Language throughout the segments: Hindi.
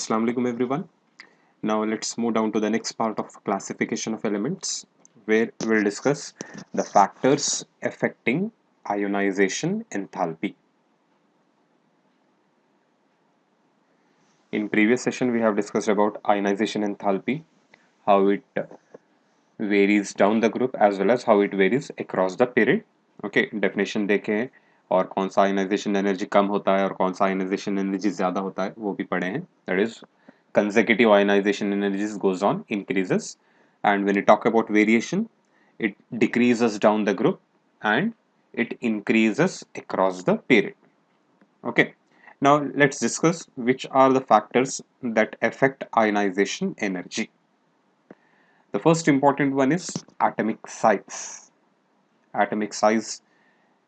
Assalamu alaikum everyone. Now let's move down to the next part of classification of elements where we'll discuss the factors affecting ionization enthalpy. In previous session we have discussed about ionization enthalpy, how it varies down the group as well as how it varies across the period. Okay, definition देखे हैं और कौन सा ionization energy कम होता है और कौन सा ionization energy ज़्यादा होता है वो भी पढ़े हैं. That is consecutive ionization energies goes on increases, and when you talk about variation it decreases down the group and it increases across the period. Okay, now let's discuss which are the factors that affect ionization energy. The first important one is atomic size. Atomic size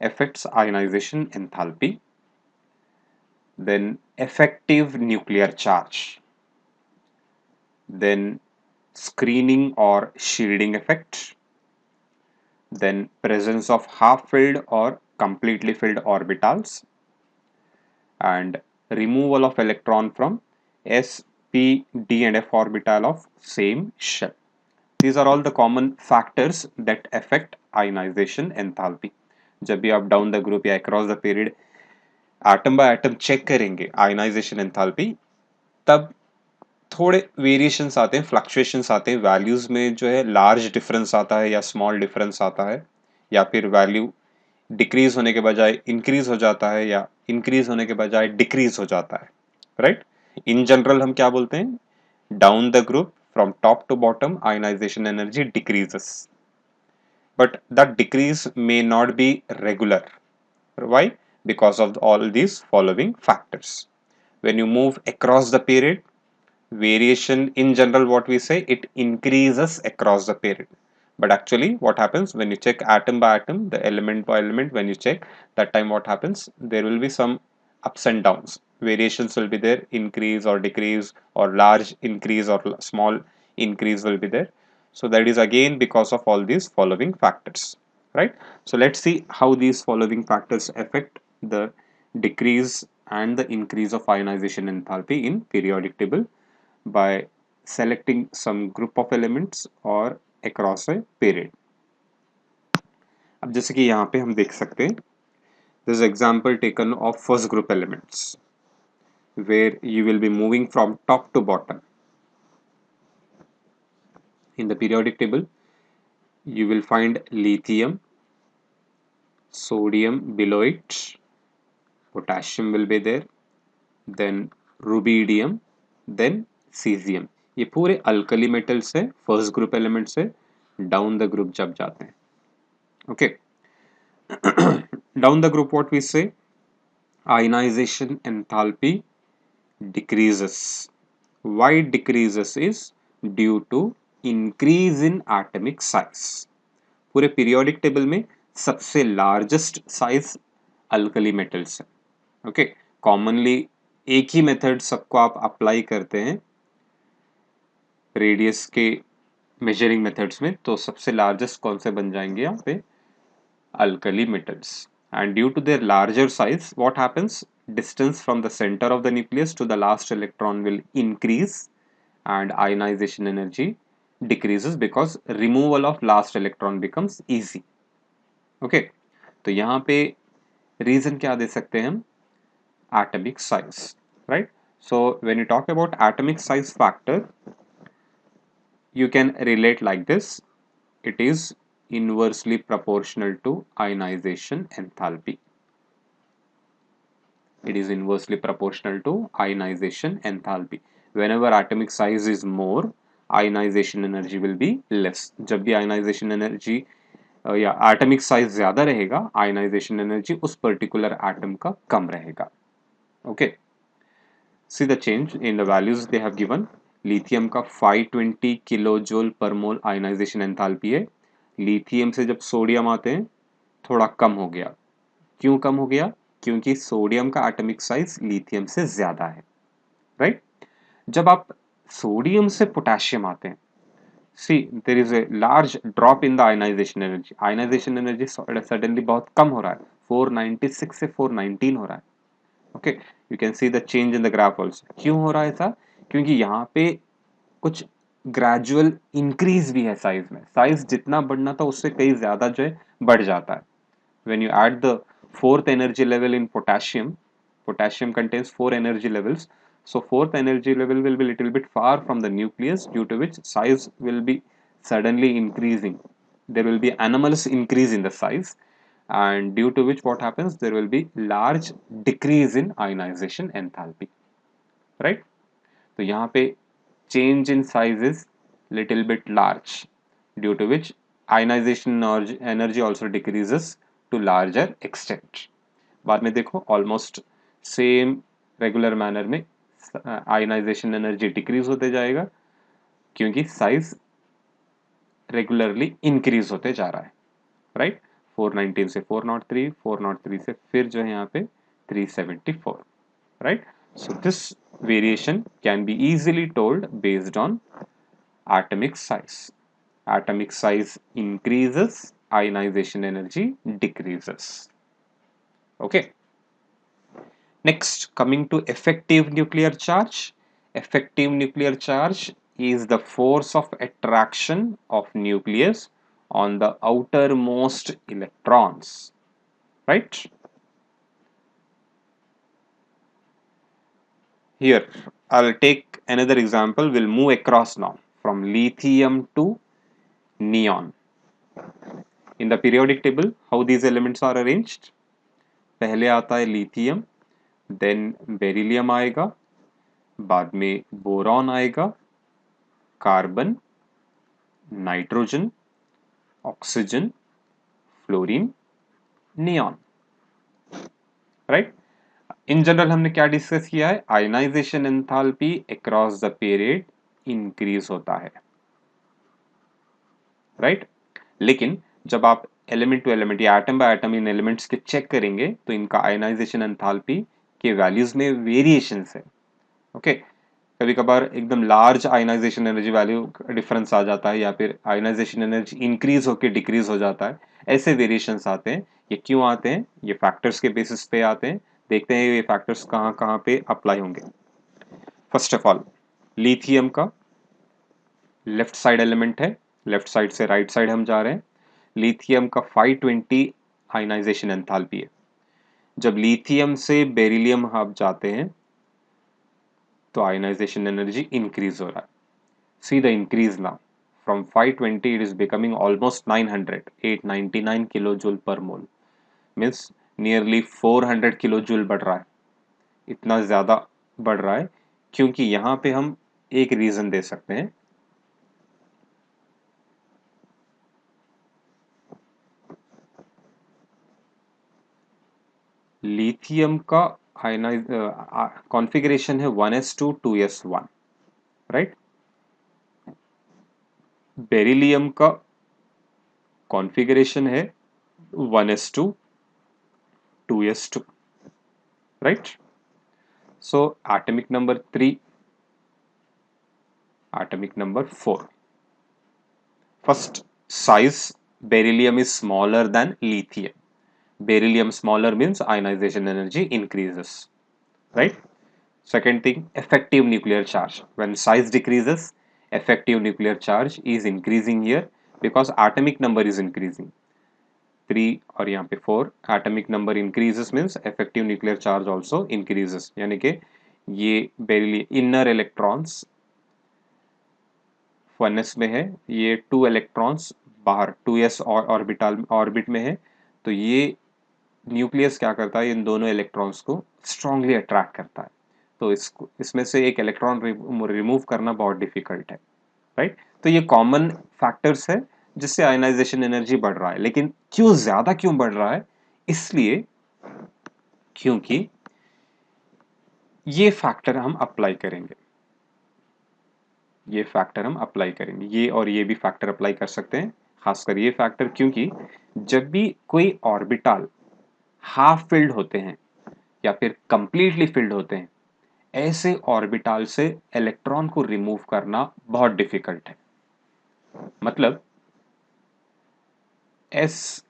affects ionization enthalpy. Then effective nuclear charge, then screening or shielding effect, then presence of half-filled or completely filled orbitals, and removal of electron from s, p, d and f orbital of same shell. These are all the common factors that affect ionization enthalpy. जब भी आप down the group या across the period atom by atom check करेंगे ionization enthalpy, तब थोड़े वेरिएशंस आते हैं, फ्लक्चुएशंस आते हैं, वैल्यूज में जो है लार्ज डिफरेंस आता है या स्मॉल डिफरेंस आता है, या फिर वैल्यू डिक्रीज होने के बजाय इंक्रीज हो जाता है या इंक्रीज होने के बजाय डिक्रीज हो जाता है, राइट. इन जनरल हम क्या बोलते हैं, down the group from top to bottom ionisation energy decreases, but that decrease may not be regular. Why? Because of all these following factors. When you move across the period, variation in general, what we say, it increases across the period, but actually what happens when you check atom by atom, the element by element, when you check that time, what happens, there will be some ups and downs, variations will be there, increase or decrease or large increase or small increase will be there. So that is again because of all these following factors, right? So let's see how these following factors affect the decrease and the increase of ionization enthalpy in periodic table by selecting some group of elements or across a period. अब जैसे कि यहाँ पे हम देख सकते हैं, this is example taken of first group elements where you will be moving from top to bottom. In the periodic table, you will find lithium, sodium below it, potassium will be there, then rubidium, then cesium. ये पूरे अल्कली मेटल्स है, फर्स्ट ग्रुप एलिमेंट्स है, डाउन द ग्रुप जब जाते हैं. Okay. Down the group, what we say, ionization enthalpy decreases. Why it decreases is due to increase in atomic size. पूरे periodic table में सबसे largest size alkali metals है. Okay, commonly एक ही method सबको आप apply करते हैं radius के measuring methods में, तो सबसे largest कौन से बन जाएंगे यहाँ पे, alkali metals. And due to their larger size, what happens, distance from the center of the nucleus to the last electron will increase and ionization energy decreases because removal of last electron becomes easy. Okay, तो यहाँ पे reason क्या दे सकते हैं हम, atomic size, right? So when you talk about atomic size factor, you can relate like this, it is inversely proportional to ionization enthalpy. It is inversely proportional to ionization enthalpy. Whenever atomic size is more, ionization energy will be less. जब भी ionization energy या atomic size ज़्यादा रहेगा, ionization energy उस particular atom का कम रहेगा. Okay. See the change in the values they have given. Lithium का 520 किलोजूल पर मोल ionization enthalpy है. लिथियम से जब सोडियम आते हैं थोड़ा कम हो गया. क्यों कम हो गया? क्योंकि सोडियम का एटॉमिक साइज लिथियम से ज्यादा है, राइट. जब आप सोडियम से पोटेशियम आते हैं, see there is a large drop in the ionization energy. Ionization energy suddenly बहुत कम हो रहा है, 496 से 419 हो रहा है. Okay, you can see the change in the graph also. क्यों हो रहा है ऐसा? क्योंकि यहाँ पे कुछ ग्रेजुअल इंक्रीज भी है साइज में, साइज जितना बढ़ना था उससे कई ज्यादा जो है बढ़ जाता है। when you add the fourth energy level in potassium, potassium contains four energy levels, so fourth energy level will be little bit far from the nucleus, due to which size will be suddenly increasing. There will be anomalous increase in the size, and due to which what happens, there will be large decrease in ionization enthalpy, right? तो यहाँ पे change in size is little bit large, due to which ionization energy also decreases to larger extent. बाद में देखो ऑलमोस्ट सेम रेगुलर मैनर में आयनाइजेशन एनर्जी डिक्रीज होते जाएगा, क्योंकि साइज रेगुलरली इंक्रीज होते जा रहा है, राइट? 419 से 403, 403 से फिर जो है यहाँ पे 374, right? So this variation can be easily told based on atomic size. Atomic size increases, ionization energy decreases. Okay. Next, coming to effective nuclear charge. Effective nuclear charge is the force of attraction of nucleus on the outermost electrons, right? Here, I'll take another example. We'll move across now from lithium to neon. In the periodic table, how these elements are arranged? पहले आता है lithium, then beryllium आएगा, बाद में बोरॉन आएगा, carbon, nitrogen, oxygen, fluorine, neon, right? In general हमने क्या डिस्कस किया है? Ionization enthalpy across the period increase होता है, राइट? लेकिन जब आप एलिमेंट टू एलिमेंट या एटम बाय एटम इन एलिमेंट्स के चेक करेंगे तो इनका आयनाइजेशन एंथैल्पी के वैल्यूज में वेरिएशंस है, ओके? कभी कभार एकदम large ionization energy value difference आ जाता है, या फिर आयनाइजेशन एनर्जी इंक्रीज होकर डिक्रीज हो जाता है, ऐसे वेरिएशंस आते हैं। ये क्यों आते हैं? ये फैक्टर्स के बेसिस पे आते हैं। देखते हैं ये फैक्टर्स कहाँ कहाँ पे अप्लाई होंगे। फर्स्ट ऑफ ऑल, लिथियम का लेफ्ट साइड एलिमेंट है, लेफ्ट साइड से राइट साइड हम जा रहे हैं। लिथियम का 520 आयनाइजेशन एंथैल्पी है। जब लिथियम से बेरिलियम आप जाते हैं तो आयनाइजेशन एनर्जी इंक्रीज हो रहा है। See the increase now. From 520 it is becoming almost 900, 899 kilojoule per mole. Means nearly 400 kilojoule बढ़ रहा है। इतना ज़्यादा बढ़ रहा है क्योंकि यहाँ पे हम एक रीज़न दे सकते हैं। लिथियम का कॉन्फ़िगरेशन है 1s2 2s1, राइट? बेरिलियम का कॉन्फ़िगरेशन है 1s2 2s2, right? So atomic number 3, atomic number 4. First, size, beryllium is smaller than lithium. Beryllium smaller means ionization energy increases, right? Second thing, effective nuclear charge. When size decreases, effective nuclear charge is increasing here because atomic number is increasing. 3 और यहाँ पे 4, atomic number increases means effective nuclear charge also increases. यानी कि ये beryllium inner electrons 1s में है, ये 2 इलेक्ट्रॉन्स बाहर 2s ऑर्बिट में है, तो ये न्यूक्लियस क्या करता है? इन दोनों इलेक्ट्रॉन्स को स्ट्रांगली अट्रैक्ट करता है, तो इसमें से एक इलेक्ट्रॉन रिमूव करना बहुत डिफिकल्ट है, राइट? तो ये कॉमन फैक्टर्स है जिससे आयनाइजेशन एनर्जी बढ़ रहा है। लेकिन क्यों बढ़ रहा है? इसलिए क्योंकि ये फैक्टर हम अप्लाई करेंगे, ये फैक्टर हम अप्लाई करेंगे, ये और ये भी फैक्टर अप्लाई कर सकते हैं, खासकर ये फैक्टर, क्योंकि जब भी कोई ऑर्बिटल हाफ फिल्ड होते हैं या फिर कंप्लीटली फिल्ड होते हैं, ऐसे ऑर्बिटल से इलेक्ट्रॉन को रिमूव करना बहुत डिफिकल्ट है। मतलब एस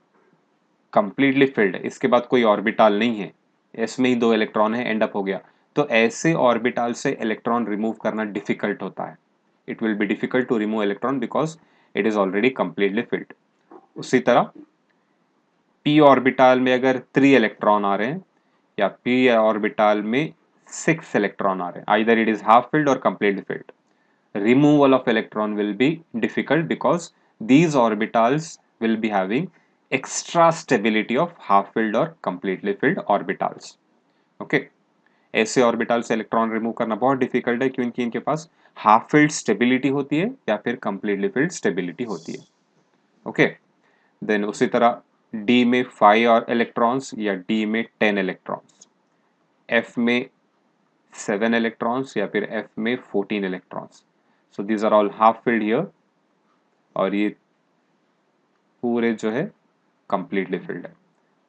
कंप्लीटली फिल्ड है, इसके बाद कोई ऑर्बिटल नहीं है, एस में ही 2 इलेक्ट्रॉन है, एंड अप हो गया, तो ऐसे ऑर्बिटल से इलेक्ट्रॉन रिमूव करना डिफिकल्ट होता है। It will be difficult to remove electron because it is already completely filled. उसी तरह p ऑर्बिटल में अगर 3 इलेक्ट्रॉन आ रहे हैं या p ऑर्बिटल में 6 इलेक्ट्रॉन आ रहे हैं, either it is half filled और completely filled, removal of electron will be difficult because these orbitals will be having extra stability of half filled or completely filled orbitals. Okay, ऐसे ऑर्बिटल से इलेक्ट्रॉन रिमूव करना बहुत डिफिकल्ट है क्योंकि इनके पास हाफ फिल्ड स्टेबिलिटी होती है या फिर कंप्लीटली फिल्ड स्टेबिलिटी होती है। ओके, देन उसी तरह डी में 5 और इलेक्ट्रॉन्स या डी में 10 इलेक्ट्रॉन्स, एफ में 7 इलेक्ट्रॉन्स या फिर एफ में 14 electrons. So these are all half filled here और ये पूरे जो है कंप्लीटली फिल्ड है।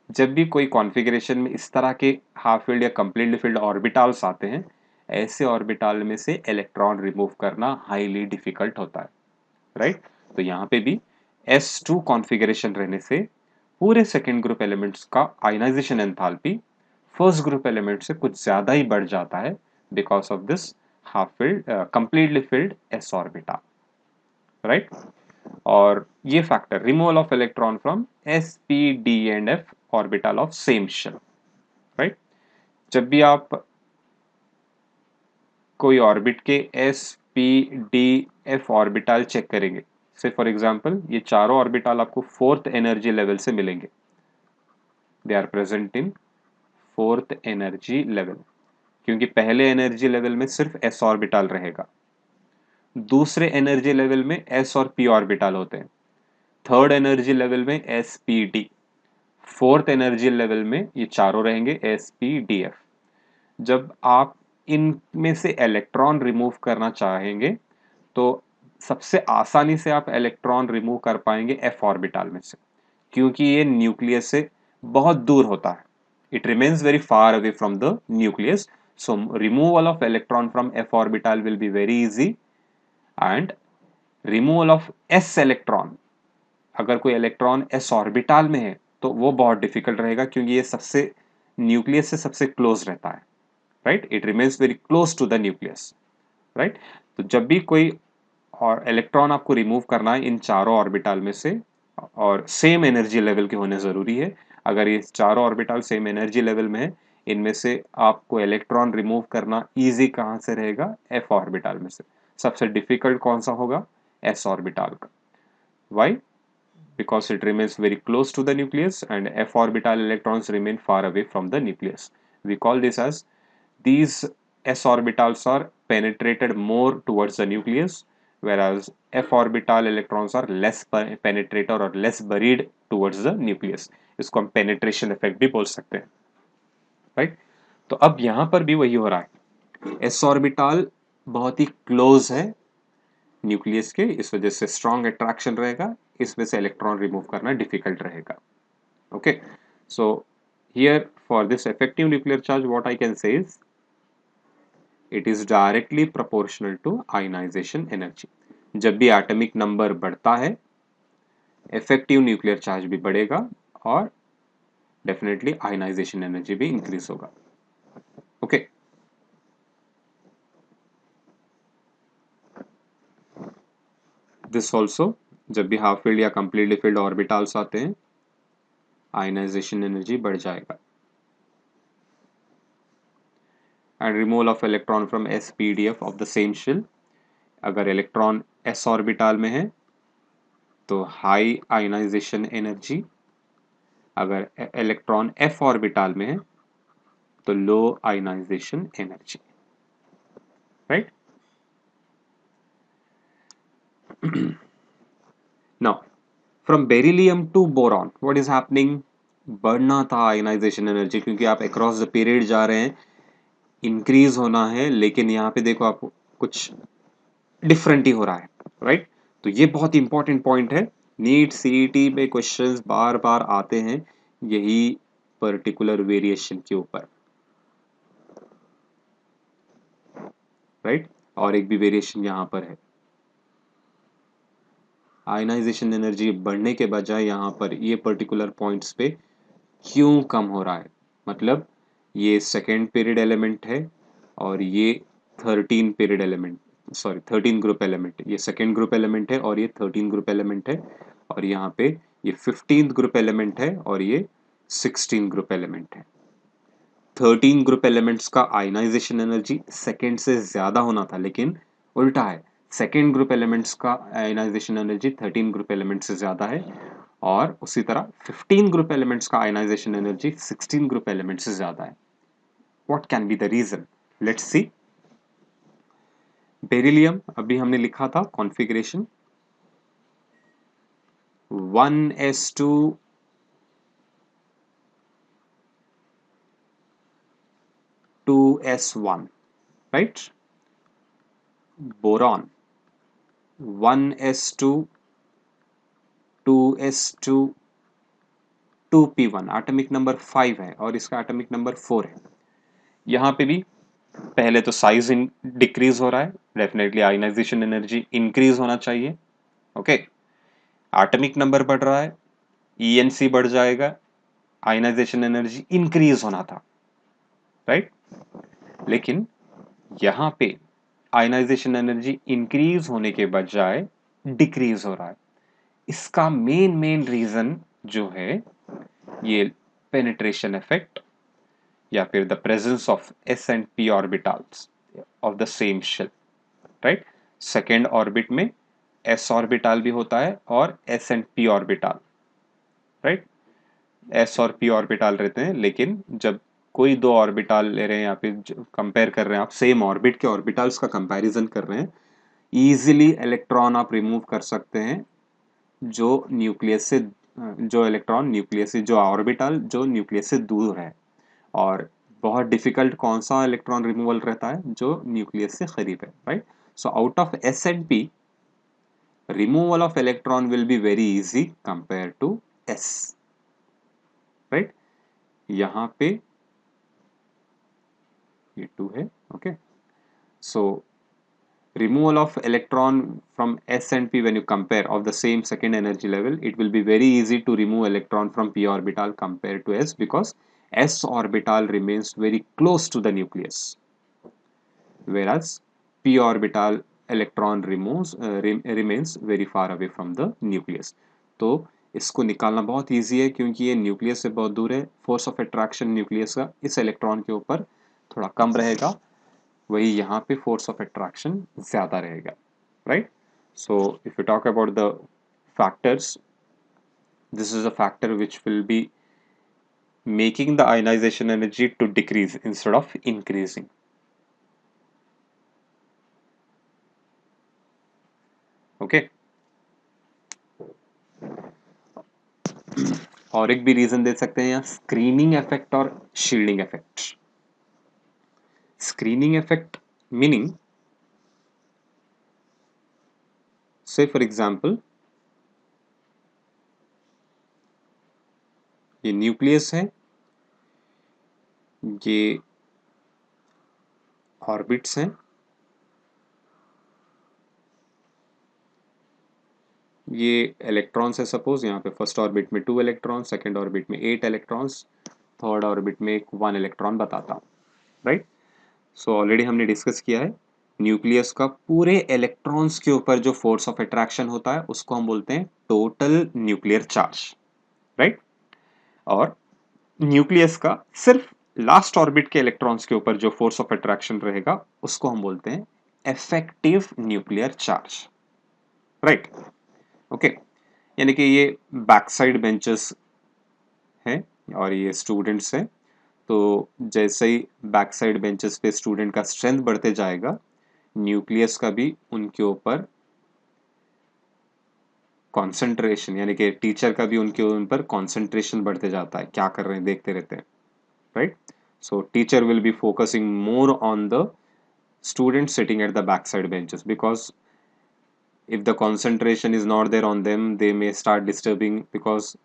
जब भी कोई कॉन्फ़िगरेशन में इस तरह के हाफ फिल्ड या कंप्लीटली फिल्ड ऑर्बिटल्स आते हैं, ऐसे ऑर्बिटल में से इलेक्ट्रॉन रिमूव करना हाईली डिफिकल्ट होता है, राइट। तो यहाँ पे भी s2 कॉन्फ़िगरेशन रहने से पूरे सेकेंड ग्रुप एलिमेंट्स का ionisation enthalpy first group element से कुछ ज्यादा ही बढ़ जाता है because of this half filled completely filled s orbital, right. और ये factor removal of electron from s p d and f orbital of same shell, right. जब भी आप कोई ऑर्बिट के s p d f orbital check करेंगे, से फॉर एग्जांपल ये चारों ऑर्बिटल आपको फोर्थ एनर्जी लेवल से मिलेंगे, they are present in fourth energy level, क्योंकि पहले एनर्जी लेवल में सिर्फ s ऑर्बिटल रहेगा, दूसरे एनर्जी लेवल में s और p ऑर्बिटल होते हैं, थर्ड एनर्जी लेवल में s p d, fourth energy level में ये चारों रहेंगे s p d f। जब आप इनमें से इलेक्ट्रॉन रिमूव करना चाहेंगे तो सबसे आसानी से आप इलेक्ट्रॉन रिमूव कर पाएंगे f ऑर्बिटल में से, क्योंकि ये न्यूक्लियस से बहुत दूर होता है, it remains very far away from the nucleus, so removal of electron from f orbital will be very easy and removal of s electron, अगर कोई इलेक्ट्रॉन s ऑर्बिटल में है तो वो बहुत डिफिकल्ट रहेगा क्योंकि ये सबसे न्यूक्लियस से सबसे क्लोज रहता है, right, it remains very close to the nucleus, right. तो जब भी कोई और इलेक्ट्रॉन आपको रिमूव करना है इन चारों ऑर्बिटल में से, और सेम एनर्जी लेवल के होने जरूरी है, अगर ये चारों ऑर्बिटल सेम एनर्जी लेवल में है, इनमें से आपको इलेक्ट्रॉन रिमूव करना इजी कहाँ से रहेगा, एफ ऑर्बिटल में से। सबसे डिफिकल्ट कौन सा होगा, एस ऑर्बिटल का। Why, because it remains very close to the nucleus and f orbital electrons remain far away from the nucleus. We call this as these s orbitals are penetrated more towards the nucleus, whereas f orbital electrons are less penetrated or less buried towards the nucleus. इसको हम penetration effect भी बोल सकते हैं, right? तो अब यहाँ पर भी वही हो रहा है, s orbital बहुत ही क्लोज है न्यूक्लियस के, इस वजह से स्ट्रॉन्ग अट्रैक्शन रहेगा, इस वजह से इलेक्ट्रॉन रिमूव करना डिफिकल्ट रहेगा। Okay, so here for this effective nuclear charge what I can say is it is directly proportional to ionisation energy. जब भी एटॉमिक नंबर बढ़ता है इफेक्टिव न्यूक्लियर चार्ज भी बढ़ेगा और डेफिनेटली आयनाइजेशन एनर्जी भी इंक्रीज होगा। ओके, दिस ऑल्सो जब भी हाफ फील्ड या कंप्लीटली फील्ड ऑर्बिटल्स आते हैं आयनाइजेशन एनर्जी बढ़ जाएगा। And removal of electron from s pdf of the same shell, अगर इलेक्ट्रॉन s ऑर्बिटल में है तो हाई आयनाइजेशन एनर्जी, अगर इलेक्ट्रॉन f ऑर्बिटल में है तो low ionization energy, right. Now from beryllium to boron what is happening, बढ़ना था आयनाइजेशन एनर्जी क्योंकि आप अक्रॉस द पीरियड जा रहे हैं, इंक्रीज होना है, लेकिन यहाँ पे देखो आपको कुछ डिफरेंट ही हो रहा है, राइट। तो ये बहुत इंपॉर्टेंट पॉइंट है, नीट सीईटी में क्वेश्चंस बार बार आते हैं यही पर्टिकुलर वेरिएशन के ऊपर, राइट। और एक भी वेरिएशन यहाँ पर है, आयनाइजेशन एनर्जी बढ़ने के बजाय यहाँ पर ये पर्टिकुलर पॉइंट्स पे क्यों कम हो रहा है, मतलब ये सेकेंड पीरियड एलिमेंट है और ये 13 period element, sorry 13 group element, ये सेकेंड ग्रुप एलिमेंट है और ये 13 ग्रुप एलिमेंट है, और यहाँ पे ये 15th ग्रुप एलिमेंट है और ये 16 ग्रुप एलिमेंट है। 13 ग्रुप एलिमेंट्स का आयनाइजेशन एनर्जी सेकेंड से ज्यादा होना था, लेकिन उल्टा है, सेकेंड ग्रुप एलिमेंट्स का आयनाइजेशन एनर्जी 13 ग्रुप एलिमेंट से ज्यादा है, और उसी तरह 15 ग्रुप एलिमेंट्स का आयनाइजेशन एनर्जी 16 ग्रुप एलिमेंट से ज्यादा है। What can be the reason? Let's see. Beryllium अभी हमने लिखा था configuration 1s2 2s1, right. Boron 1s2 2s2 2p1, atomic number 5 है और इसका एटॉमिक नंबर 4 है। यहाँ पे भी पहले तो साइज डिक्रीज हो रहा है, डेफिनेटली आयनाइजेशन एनर्जी इंक्रीज होना चाहिए। ओके, एटॉमिक नंबर बढ़ रहा है, ईएनसी बढ़ जाएगा, आयनाइजेशन एनर्जी इंक्रीज होना था, राइट। लेकिन यहाँ पे आयनाइजेशन एनर्जी इंक्रीज होने के बजाय डिक्रीज हो रहा है। इसका मेन रीजन जो है ये पेनिट्रेशन इफेक्ट या फिर the presence of s and p orbitals of the same shell, right. Second orbit में एस ऑर्बिटल भी होता है और s and p orbital, right. S और पी ऑर्बिटल रहते हैं, लेकिन जब कोई दो ऑर्बिटल ले रहे हैं या फिर कंपेयर कर रहे हैं, आप सेम ऑर्बिट के ऑर्बिटल्स का कंपैरिजन कर रहे हैं, इजीली इलेक्ट्रॉन आप रिमूव कर सकते हैं जो न्यूक्लियस से, जो इलेक्ट्रॉन न्यूक्लियस से, जो ऑर्बिटल जो न्यूक्लियस से दूर है। और बहुत डिफिकल्ट कौन सा इलेक्ट्रॉन रिमूवल रहता है? जो न्यूक्लियस से करीब है, right. So out of s and P, removal of electron will be very easy compared to s, right। यहाँ पे ये 2 है, okay. so removal of electron from s and p, when you compare of the same second energy level, it will be very easy to remove electron from p orbital compared to s, because s orbital remains very close to the nucleus, whereas p orbital electron remains very far away from the nucleus। तो इसको निकालना बहुत इजी है, क्योंकि ये न्यूक्लियस से बहुत दूर है। फोर्स ऑफ अट्रैक्शन न्यूक्लियस का इस इलेक्ट्रॉन के ऊपर थोड़ा कम रहेगा, वही यहाँ पे फोर्स ऑफ अट्रैक्शन ज्यादा रहेगा, right. So if you talk about the factors, this is a factor which will be making the ionization energy to decrease instead of increasing। Okay, और एक भी रीजन दे सकते हैं यहाँ, स्क्रीनिंग इफेक्ट और shielding effect. Screening effect meaning, से फॉर एग्जाम्पल ये न्यूक्लियस है, ये ऑर्बिट्स हैं, ये इलेक्ट्रॉन्स है। सपोज यहाँ पे फर्स्ट ऑर्बिट में 2 इलेक्ट्रॉन, सेकेंड ऑर्बिट में 8 इलेक्ट्रॉन्स, थर्ड ऑर्बिट में एक 1 इलेक्ट्रॉन बताता हूँ, राइट। सो ऑलरेडी हमने डिस्कस किया है, न्यूक्लियस का पूरे इलेक्ट्रॉन्स के ऊपर जो फोर्स ऑफ अट्रैक्शन होता है उसको हम बोलते हैं टोटल न्यूक्लियर चार्ज, राइट। और न्यूक्लियस का सिर्फ लास्ट ऑर्बिट के इलेक्ट्रॉन्स के ऊपर जो फोर्स ऑफ अट्रैक्शन रहेगा उसको हम बोलते हैं effective nuclear charge, right. Okay, यानी कि ये बैक साइड बेंचेस हैं और ये स्टूडेंट्स हैं, तो जैसे ही बैक साइड बेंचेस पे स्टूडेंट का स्ट्रेंथ बढ़ते जाएगा, न्यूक्लियस का भी उनके ऊपर कंसंट्रेशन, यानी कि टीचर का भी उनके ऊपर कंसंट्रेशन बढ़ते जाता है, क्या कर रहे हैं देखते रहते हैं, right. So teacher will be focusing more on the students sitting at the backside benches, because if the concentration is not there on them, they may start disturbing, because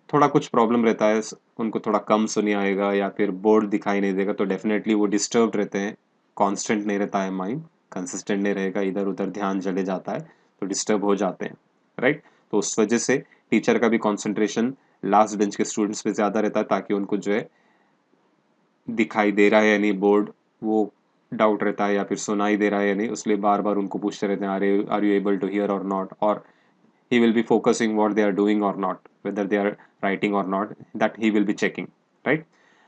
थोड़ा कुछ प्रॉब्लम रहता है, उनको थोड़ा कम सुनी आएगा या फिर बोर्ड दिखाई नहीं देगा, तो डेफिनेटली वो डिस्टर्ब रहते हैं, कांस्टेंट नहीं रहता है माइंड, कंसिस्टेंट नहीं रहेगा, इधर उधर ध्यान चले जाता है, तो डिस्टर्ब हो जाते हैं, राइट। तो उस वजह से टीचर का भी कंसंट्रेशन लास्ट बेंच के स्टूडेंट्स पे ज़्यादा रहता है, ताकि उनको जो है दिखाई दे रहा है या नहीं बोर्ड, वो डाउट रहता है या फिर सुनाई दे रहा है या नहीं, इसलिए बार बार उनको पूछते रहते हैं, are you able to hear or not, और he will be focusing what they are doing or not, whether they are writing or not, that he will be checking, right?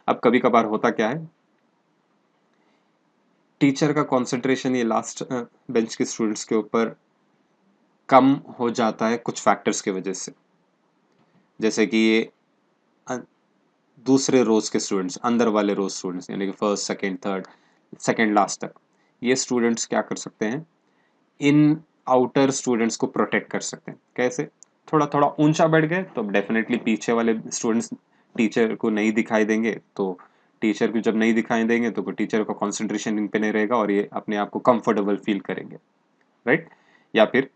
अब कभी कभार होता क्या है, टीचर का कंसंट्रेशन ये लास्ट बेंच के स्टूडेंट्स के ऊपर कम हो जाता है कुछ फैक्टर्स की वजह से, जैसे कि ये अ, दूसरे रोज के स्टूडेंट्स, अंदर वाले रोज स्टूडेंट्स, यानी कि first second third second last तक, ये स्टूडेंट्स क्या कर सकते हैं, इन आउटर स्टूडेंट्स को प्रोटेक्ट कर सकते हैं। कैसे? थोड़ा थोड़ा ऊंचा बैठ गए तो डेफिनेटली पीछे वाले स्टूडेंट्स टीचर को नहीं दिखाई देंगे, तो टीचर को जब नहीं दिखाई देंगे तो टीचर का कंसंट्रेशन इन पे नहीं रहेगा और ये अपने आप को कंफर्टेबल फील करेंगे, राइट? या फिर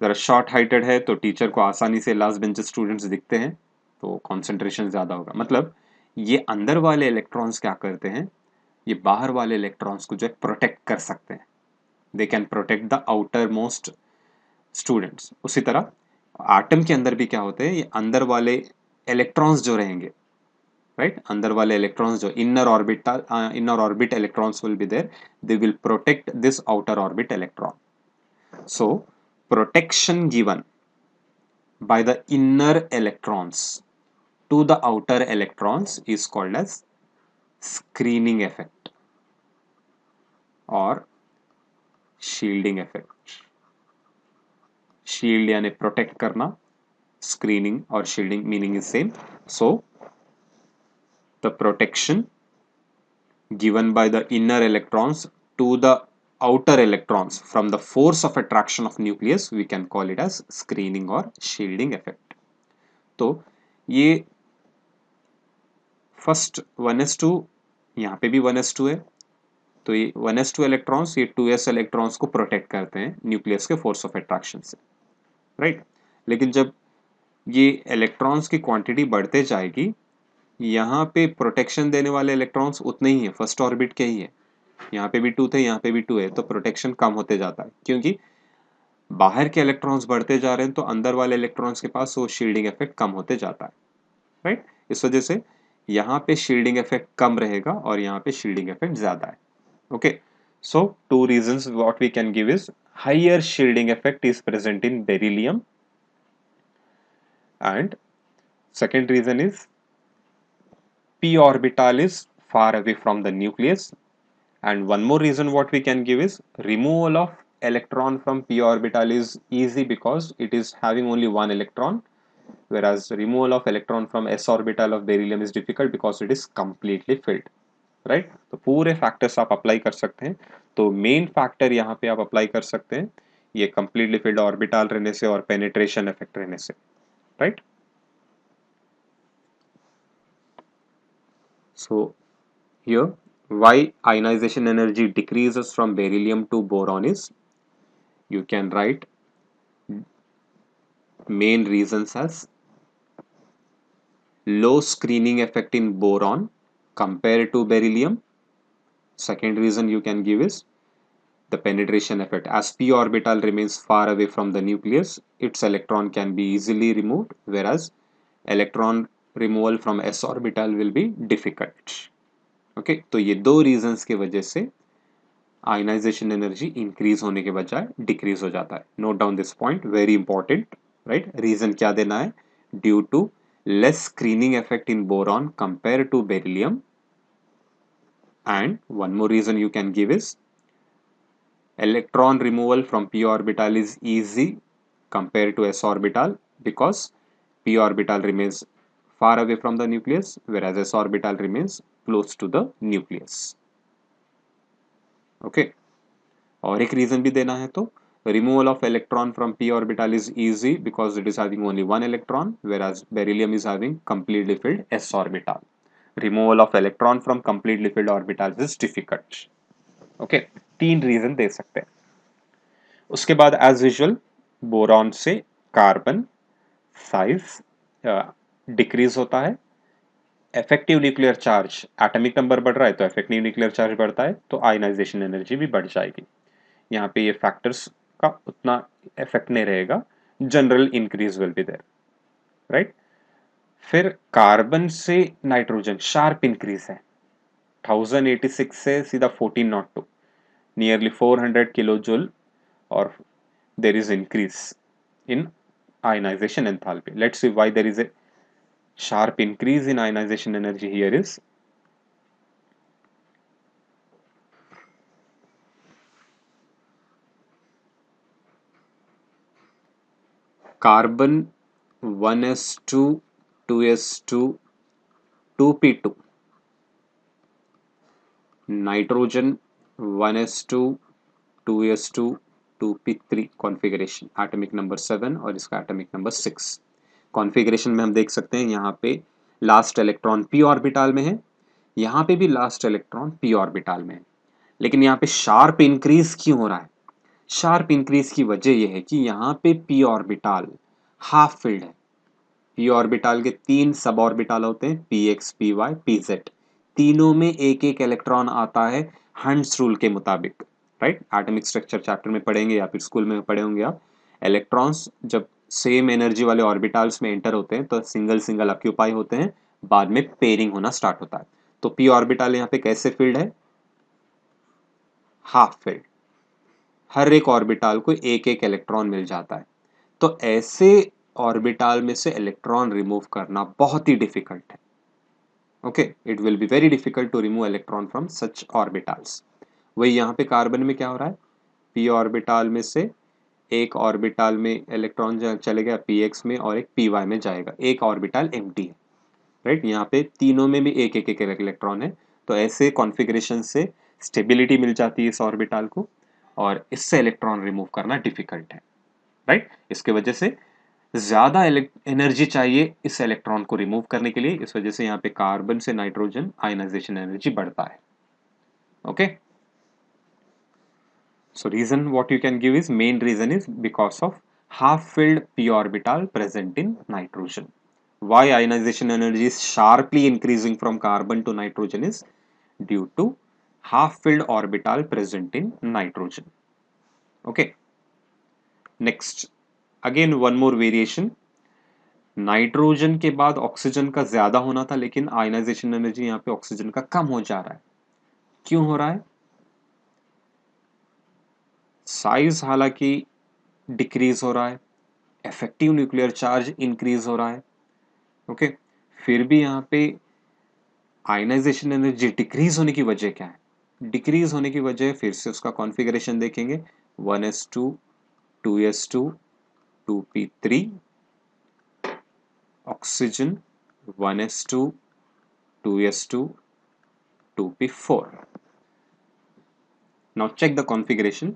अगर शॉर्ट हाइटेड है तो टीचर को आसानी से लास्ट बेंच स्टूडेंट्स दिखते हैं, तो कंसंट्रेशन ज़्यादा होगा। मतलब ये अंदर वाले इलेक्ट्रॉन्स क्या करते हैं, ये बाहर वाले इलेक्ट्रॉन्स को जो है प्रोटेक्ट कर सकते हैं, they can protect the outer most students. उसी तरह एटम के अंदर भी क्या होते हैं, ये अंदर वाले इलेक्ट्रॉन्स जो रहेंगे, राइट, अंदर वाले इलेक्ट्रॉन्स जो inner orbit electrons will be there, they will protect this outer orbit electron. So, protection given by the inner electrons to the outer electrons is called as screening effect or shielding effect. Shield यानी protect करना, screening और shielding meaning is same. So, the protection given by the inner electrons to the outer electrons from the force of attraction of nucleus, we can call it as screening or shielding effect. तो ये फर्स्ट 1s2, यहाँ पे भी 1s2 है, तो ये 1s2 इलेक्ट्रॉन्स ये 2s इलेक्ट्रॉन्स को प्रोटेक्ट करते हैं न्यूक्लियस के फोर्स ऑफ अट्रैक्शन से, राइट? लेकिन जब ये इलेक्ट्रॉन्स की क्वांटिटी बढ़ते जाएगी, यहाँ पे प्रोटेक्शन देने वाले इलेक्ट्रॉन्स उतने ही है, फर्स्ट ऑर्बिट के ही है, यहाँ पे भी 2 थे, यहाँ पे भी 2 है, तो प्रोटेक्शन कम होते जाता है, क्योंकि बाहर के इलेक्ट्रॉन्स बढ़ते जा रहे हैं, तो अंदर वाले इलेक्ट्रॉन्स के पास वो शील्डिंग इफेक्ट कम होते जाता है, राइट? इस वजह से यहाँ पे शील्डिंग इफेक्ट कम रहेगा और यहाँ पे शील्डिंग इफेक्ट ज्यादा है। Okay, so two reasons what we can give is higher shielding effect is present in beryllium, and second reason is p orbital is far away from the nucleus, and one more reason what we can give is removal of electron from p orbital is easy because it is having only one electron, whereas removal of electron from s orbital of beryllium is difficult because it is completely filled, right? तो पूरे फैक्टर्स आप अप्लाई कर सकते हैं, तो मेन फैक्टर यहाँ पे आप अप्लाई कर सकते हैं ये कंप्लीटली फिल्ड ऑर्बिटल रहने से और पेनिट्रेशन इफेक्ट रहने से, right? So here why ionization energy decreases from beryllium to boron is, you can write main reasons as low screening effect in boron compared to beryllium. Second reason you can give is the penetration effect. As p orbital remains far away from the nucleus, its electron can be easily removed, whereas electron removal from s orbital will be difficult. Okay, तो ये दो रीजंस की वजह से आयनाइजेशन एनर्जी इंक्रीज होने के बजाय डिक्रीज हो जाता है। Note down this point, very important, right? Reason क्या देना है? Due to less screening effect in boron compare to beryllium, and one more reason you can give is electron removal from p orbital is easy compared to s orbital because p orbital remains far away from the nucleus, whereas s orbital remains close to the nucleus. Okay, और एक रीजन भी देना है तो removal of electron from p orbital is easy because it is having only one electron, whereas beryllium is having completely filled s orbital. Removal of electron from completely filled orbitals is difficult. Okay, तीन रीजन दे सकते हैं। उसके बाद एज यूजुअल बोरॉन से कार्बन साइज डिक्रीज होता है, effective nuclear charge, atomic number बढ़ रहा है तो इफेक्टिव न्यूक्लियर चार्ज बढ़ता है, तो आयनाइजेशन एनर्जी भी बढ़ जाएगी। यहाँ पे ये फैक्टर्स का उतना इफेक्ट नहीं रहेगा, general increase will be there, right? फिर कार्बन से नाइट्रोजन शार्प इंक्रीज है, 1086 से सीधा 1402, nearly 400 kilojoule, or there is increase in ionization enthalpy. Let's see why there is a sharp increase in ionization energy here is carbon 1s2 2s2 2p2, nitrogen 1s2 2s2 2p3 configuration, atomic number 7 और इसका एटॉमिक नंबर 6। कॉन्फ़िगरेशन में हम देख सकते हैं यहाँ पे लास्ट इलेक्ट्रॉन p ऑर्बिटल में है, यहाँ पे भी लास्ट इलेक्ट्रॉन p ऑर्बिटल में है, लेकिन यहाँ पे शार्प इंक्रीज क्यों हो रहा है? शार्प इंक्रीज की वजह यह है कि यहाँ पे p ऑर्बिटल हाफ फिल्ड है। p ऑर्बिटल के 3 सब ऑर्बिटल होते हैं, px py pz, तीनों में एक एक इलेक्ट्रॉन आता है हंट्स रूल के मुताबिक, राइट? एटॉमिक स्ट्रक्चर चैप्टर में पढ़ेंगे या फिर स्कूल में पढ़े होंगे आप। इलेक्ट्रॉन्स जब सेम एनर्जी वाले ऑर्बिटल्स में एंटर होते हैं तो सिंगल सिंगल ऑक्यूपाई होते हैं, बाद में पेयरिंग होना स्टार्ट होता है। तो p ऑर्बिटल यहाँ पे कैसे फील्ड है? हाफ फील्ड, हर एक ऑर्बिटल को एक एक इलेक्ट्रॉन मिल जाता है। तो ऐसे ऑर्बिटल में से इलेक्ट्रॉन रिमूव करना बहुत ही डिफिकल्ट है। Okay, it will be very difficult to remove electron from such orbitals. वही यहाँ पे कार्बन में क्या हो रहा है? p ऑर्बिटल में से एक ऑर्बिटल में इलेक्ट्रॉन चले गया px में और एक py में जाएगा, एक ऑर्बिटल एम्प्टी है, राइट? यहाँ पे तीनों में भी एक एक एक इलेक्ट्रॉन है। तो ऐसे कॉन्फ़िगरेशन से स्टेबिलिटी मिल जाती है इस ऑर्बिटल को, और इससे इलेक्ट्रॉन रिमूव करना डिफिकल्ट है, राइट? इसके वजह से ज्यादा एनर्जी चाहिए इस इलेक्ट्रॉन को रिमूव करने के लिए, इस वजह से यहाँ पे कार्बन से नाइट्रोजन आयनाइजेशन एनर्जी बढ़ता है। Okay, so reason what you can give is, main reason is because of half filled p orbital present in nitrogen. Why ionization energy is sharply increasing from carbon to nitrogen is due to half filled orbital present in nitrogen. Okay, next, again one more variation, nitrogen के बाद ऑक्सीजन का ज्यादा होना था, लेकिन आयनाइजेशन एनर्जी यहाँ पे ऑक्सीजन का कम हो जा रहा है। क्यों हो रहा है? साइज हालांकि डिक्रीज हो रहा है, इफेक्टिव न्यूक्लियर चार्ज इंक्रीज हो रहा है, ओके, फिर भी यहाँ पे आयनाइजेशन एनर्जी डिक्रीज होने की वजह क्या है? डिक्रीज होने की वजह फिर से उसका कॉन्फ़िगरेशन देखेंगे, 1s2 2s2 2p3, oxygen 1s2 2s2 2p4। Now check the configuration,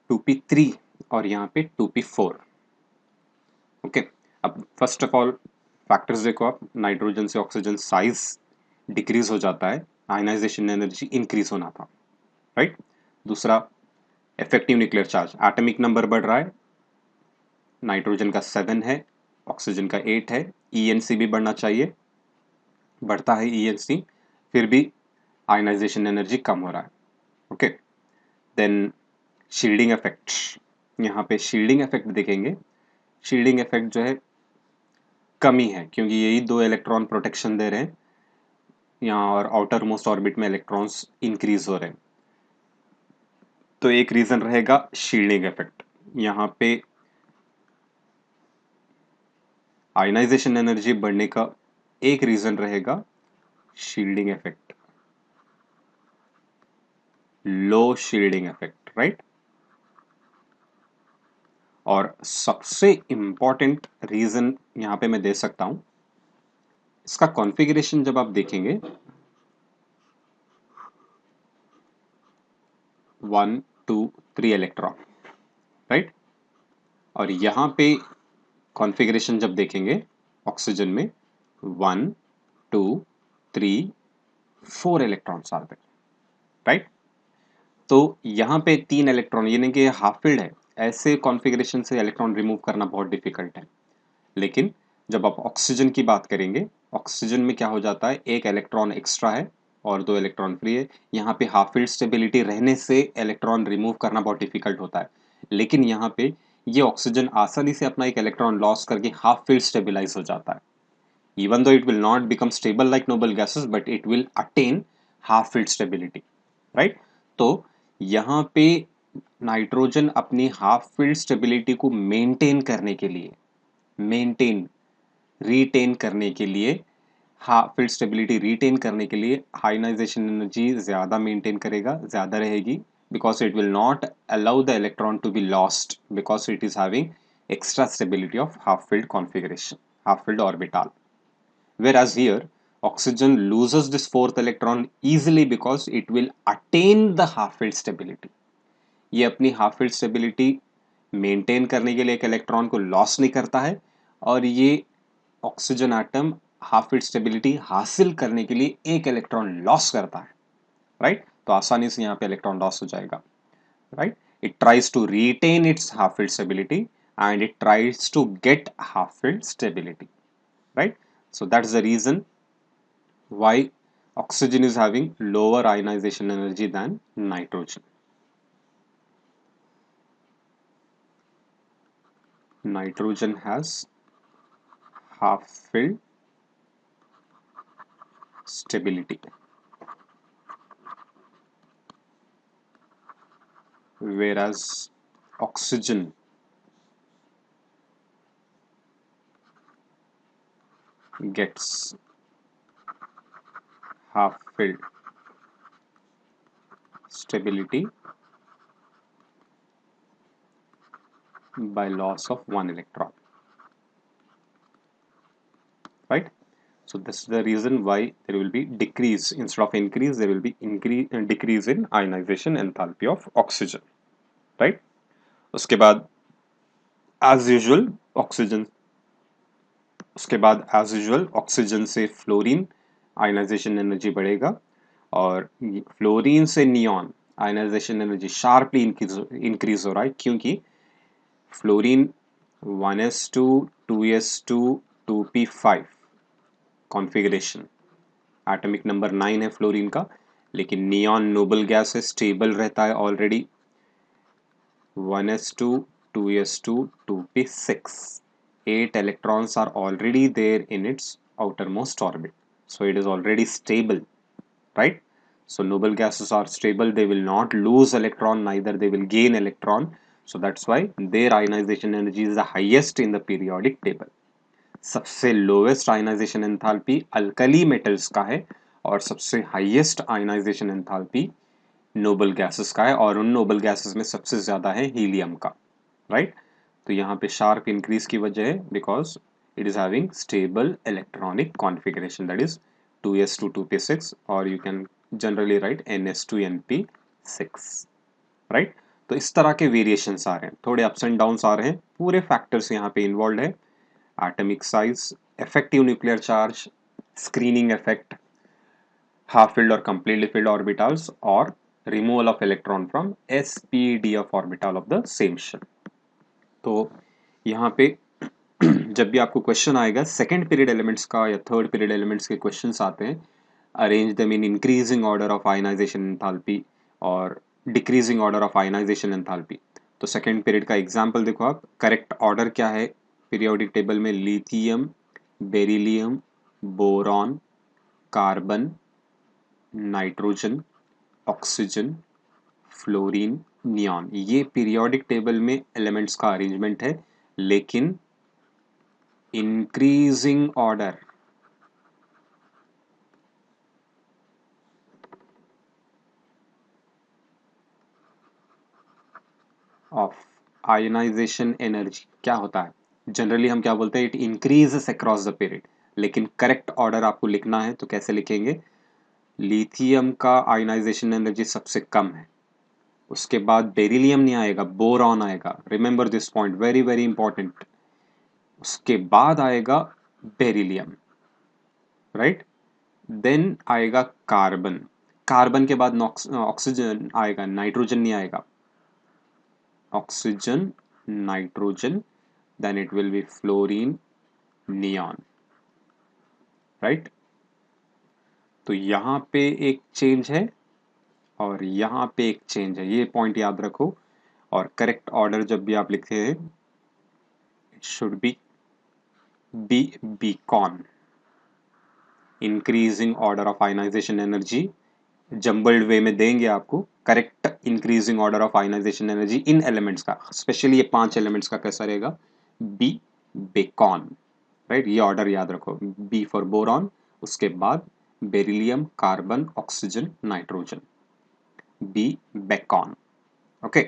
2p3 और यहाँ पे 2p4। ओके, अब फर्स्ट ऑफ ऑल फैक्टर्स देखो आप, नाइट्रोजन से ऑक्सीजन साइज डिक्रीज हो जाता है, आयनाइजेशन एनर्जी इंक्रीज होना था, राइट? दूसरा, effective nuclear charge, atomic number बढ़ रहा है, नाइट्रोजन का 7 है, ऑक्सीजन का 8 है, ईएनसी भी बढ़ना चाहिए, बढ़ता है ईएनसी, फिर भी आयनाइजेशन एनर्जी कम हो रहा है। ओके, देन शील्डिंग इफेक्ट, यहाँ पे शील्डिंग इफेक्ट देखेंगे, शील्डिंग इफेक्ट जो है कमी है, क्योंकि यही दो इलेक्ट्रॉन प्रोटेक्शन दे रहे हैं यहाँ, और आउटर मोस्ट ऑर्बिट में इलेक्ट्रॉन्स इंक्रीज हो रहे हैं। तो एक रीजन रहेगा शील्डिंग इफेक्ट, यहाँ पे आयनाइजेशन एनर्जी बढ़ने का एक रीजन रहेगा शील्डिंग इफेक्ट, लो शील्डिंग इफेक्ट, राइट? और सबसे इंपॉर्टेंट रीजन यहाँ पे मैं दे सकता हूं, इसका कॉन्फ़िगरेशन जब आप देखेंगे 1 2 3 इलेक्ट्रॉन, राइट? और यहाँ पे कॉन्फ़िगरेशन जब देखेंगे ऑक्सीजन में 1 2 3 4 इलेक्ट्रॉन्स आते हैं, राइट? तो यहाँ पे 3 इलेक्ट्रॉन, यानी कि हाफ फील्ड है, ऐसे कॉन्फ़िगरेशन से इलेक्ट्रॉन रिमूव करना बहुत डिफिकल्ट है। लेकिन जब आप ऑक्सीजन की बात करेंगे, ऑक्सीजन में क्या हो जाता है, एक इलेक्ट्रॉन एक्स्ट्रा है और 2 इलेक्ट्रॉन फ्री है, यहाँ पे हाफ फील्ड स्टेबिलिटी रहने से इलेक्ट्रॉन रिमूव करना बहुत डिफिकल्ट होता है। लेकिन यहाँ पे ये ऑक्सीजन आसानी से अपना एक इलेक्ट्रॉन लॉस करके हाफ फील्ड स्टेबिलाईज हो जाता है। Even though it will not become stable like noble gases, but it will attain half field stability, right? तो यहाँ पे नाइट्रोजन अपनी हाफ फील्ड स्टेबिलिटी को रिटेन करने के लिए हाफ फील्ड स्टेबिलिटी रिटेन करने के लिए आयनाइजेशन एनर्जी ज़्यादा मेंटेन करेगा, ज़्यादा रहेगी, because it will not allow the electron to be lost because it is having extra stability of half filled configuration, half filled orbital. Whereas here oxygen loses this fourth electron easily because it will attain the half filled stability. ये अपनी हाफ फील्ड स्टेबिलिटी मेंटेन करने के लिए एक इलेक्ट्रॉन को लॉस नहीं करता है, और ये oxygen atom half field stability हासिल करने के लिए एक इलेक्ट्रॉन लॉस करता है, राइट? तो आसानी से यहाँ पे इलेक्ट्रॉन लॉस हो जाएगा, right? It tries to retain its half field stability and it tries to get half field stability, right? So that's the reason why oxygen is having lower ionization energy than nitrogen. Nitrogen has half filled stability, whereas oxygen gets half filled stability by loss of one electron, right? So this is the reason why there will be decrease instead of increase. There will be decrease in ionization enthalpy of oxygen, right? उसके बाद as usual ऑक्सीजन से फ्लोरीन आयनाइजेशन एनर्जी बढ़ेगा, और फ्लोरीन से neon ionisation energy sharply increase हो रहा है, क्योंकि fluorine 1s2 2s2 2p5 configuration, atomic number 9 है फ्लोरीन का, लेकिन नियॉन नोबल गैस है, स्टेबल रहता है already 1s2 2s2 2p6. 8 electrons are already there in its outermost orbit, so it is already stable, right? So noble gases are stable, they will not lose electron, neither they will gain electron, so that's why their ionization energy is the highest in the periodic table. सबसे lowest ionisation enthalpy alkali metals का है, और सबसे highest ionisation enthalpy noble gases का है, और उन नोबल गैसेस में सबसे ज्यादा है हीलियम का, राइट? तो यहाँ पे शार्प इंक्रीज की वजह है because it is having stable electronic configuration, that is 2s2 2p6, और you can generally right ns2 np6, right? तो इस तरह के वेरिएशंस आ रहे हैं, थोड़े अप्स एंड डाउन्स आ रहे हैं, पूरे फैक्टर्स यहाँ पे इन्वॉल्व है, atomic size, effective nuclear charge, screening effect, half filled or completely filled orbitals, or removal of electron from sp_d of orbital of the same shell. तो यहाँ पे जब भी आपको क्वेश्चन आएगा सेकेंड पीरियड एलिमेंट्स का या थर्ड पीरियड एलिमेंट्स के क्वेश्चंस आते हैं, arrange them in increasing order of ionization enthalpy और decreasing order of ionization enthalpy, तो सेकेंड पीरियड का एग्जांपल देखो आप, करेक्ट ऑर्डर क्या है पीरियोडिक टेबल में, lithium, beryllium, boron, carbon, nitrogen, oxygen, fluorine, neon, ये पीरियोडिक टेबल में एलिमेंट्स का अरेंजमेंट है, लेकिन increasing order of ionization energy क्या होता है, जनरली हम क्या बोलते हैं, it increases across the period, लेकिन करेक्ट ऑर्डर आपको लिखना है तो कैसे लिखेंगे, लिथियम का आयनाइजेशन एनर्जी सबसे कम है, उसके बाद बेरिलियम नहीं आएगा, बोरॉन आएगा, remember this point, very very important, उसके बाद आएगा बेरिलियम, राइट? देन आएगा कार्बन, कार्बन के बाद ऑक्सीजन आएगा, नाइट्रोजन नहीं आएगा, oxygen, nitrogen, then it will be fluorine, neon, right? तो यहाँ पे एक चेंज है और यहाँ पे एक चेंज है, ये पॉइंट याद रखो, और करेक्ट ऑर्डर जब भी आप लिखते हैं it should be beacon, increasing order of ionization energy, jumbled way में देंगे आपको, correct increasing order of ionization energy इन एलिमेंट्स का, स्पेशली ये 5 एलिमेंट्स का कैसा रहेगा, बी बेकॉन, राइट, ये ऑर्डर याद रखो, बी फॉर बोरॉन, उसके बाद beryllium, carbon, oxygen, nitrogen, B bacon. Okay,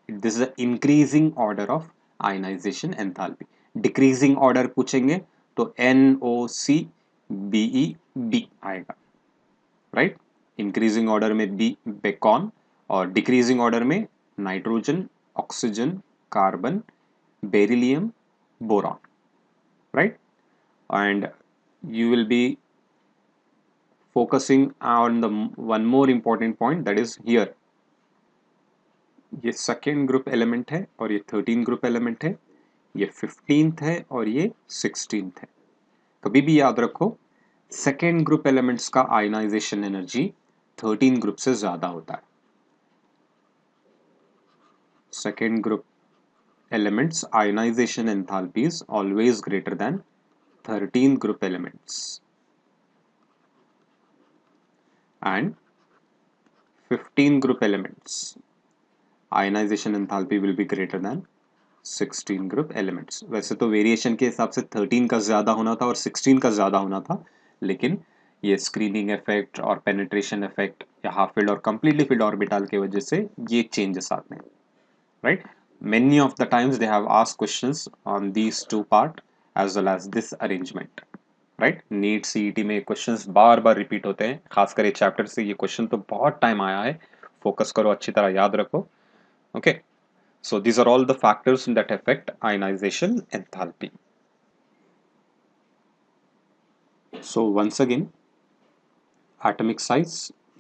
this is increasing order of ionization enthalpy. Decreasing order पूछेंगे तो NOCBE आएगा, राइट। इंक्रीजिंग ऑर्डर में बी बेकॉन और डिक्रीजिंग ऑर्डर में nitrogen, oxygen, carbon, beryllium, boron, right? And you will be focusing on the one more important point, that is here, ये सेकेंड ग्रुप एलिमेंट है और ये 13 ग्रुप एलिमेंट है, ये 15th है और ये 16th है। कभी भी याद रखो सेकेंड ग्रुप एलिमेंट्स का आयनाइजेशन एनर्जी 13 ग्रुप से ज्यादा होता है। Second group elements ionization enthalpy is always greater than 13 group elements, and 15 group elements ionization enthalpy will be greater than 16 group elements। वैसे तो वेरिएशन के हिसाब से 13 का ज्यादा होना था और 16 का ज्यादा होना था, लेकिन ये स्क्रीनिंग इफेक्ट और पेनिट्रेशन इफेक्ट या हाफ फील्ड और कंप्लीटली फील्ड ऑर्बिटल की वजह से ये चेंजेस आते हैं, right? Many of the times they have asked questions on these two part as well as this arrangement, right? NEET CET में क्वेश्चंस बार बार रिपीट होते हैं, खासकर ये चैप्टर से ये क्वेश्चन तो बहुत टाइम आया है, फोकस करो, अच्छी तरह याद रखो। Okay, so these are all the factors that affect ionization enthalpy. So once again, atomic size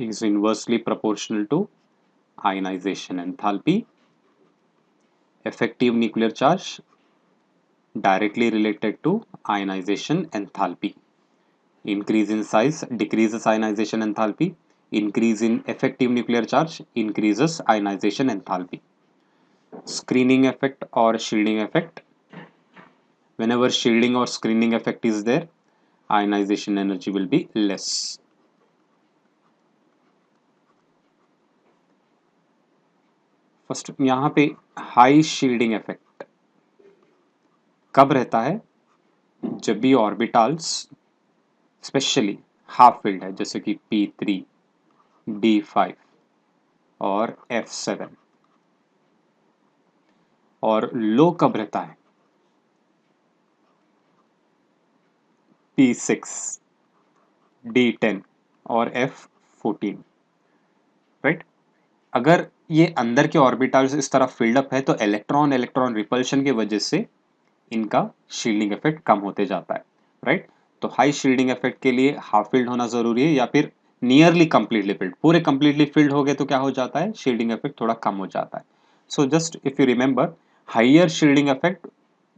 is inversely proportional to ionization enthalpy. Effective nuclear charge directly related to ionization enthalpy. Increase in size decreases ionization enthalpy. Increase in effective nuclear charge increases ionization enthalpy. Screening effect or shielding effect. Whenever shielding or screening effect is there, ionization energy will be less. First यहाँ पे हाई शील्डिंग इफेक्ट कब रहता है, जब भी ऑर्बिटल्स स्पेशली हाफ फील्ड है, जैसे कि P3, D5 और F7, और लो कब रहता है, P6, D10 और F14, राइट। अगर ये अंदर के ऑर्बिटल्स इस तरह फील्ड अप है तो इलेक्ट्रॉन इलेक्ट्रॉन रिपल्शन की वजह से इनका शील्डिंग इफेक्ट कम होते जाता है, राइट। तो हाई शील्डिंग इफेक्ट के लिए हाफ फील्ड होना जरूरी है या फिर नियरली कंप्लीटली फील्ड। पूरे कंप्लीटली फील्ड हो गए तो क्या हो जाता है, शील्डिंग इफेक्ट थोड़ा कम हो जाता है। So just if you remember, higher shielding effect,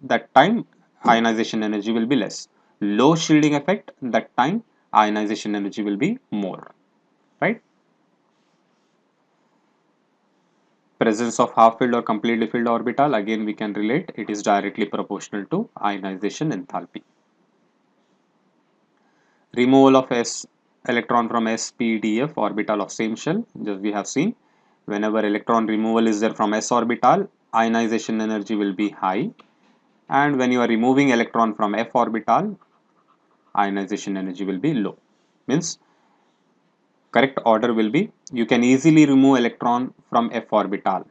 that time ionization energy will be less. Low shielding effect, that time ionization energy will be more, right? Presence of half filled or completely filled orbital, again we can relate, it is directly proportional to ionization enthalpy. Removal of s electron from sp-df orbital of same shell, just we have seen, whenever electron removal is there from s orbital, ionization energy will be high, and when you are removing electron from f orbital, ionization energy will be low. Means correct order will be, you can easily remove electron from f orbital,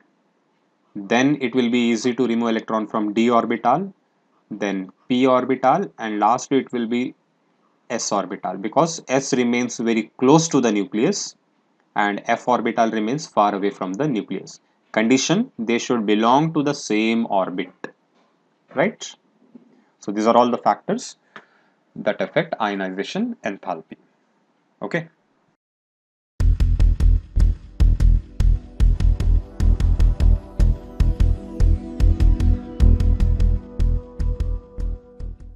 then it will be easy to remove electron from d orbital, then p orbital, and lastly it will be s orbital, because s remains very close to the nucleus and f orbital remains far away from the nucleus. Condition, they should belong to the same orbit, right? So these are all the factors that affect ionization enthalpy. Okay.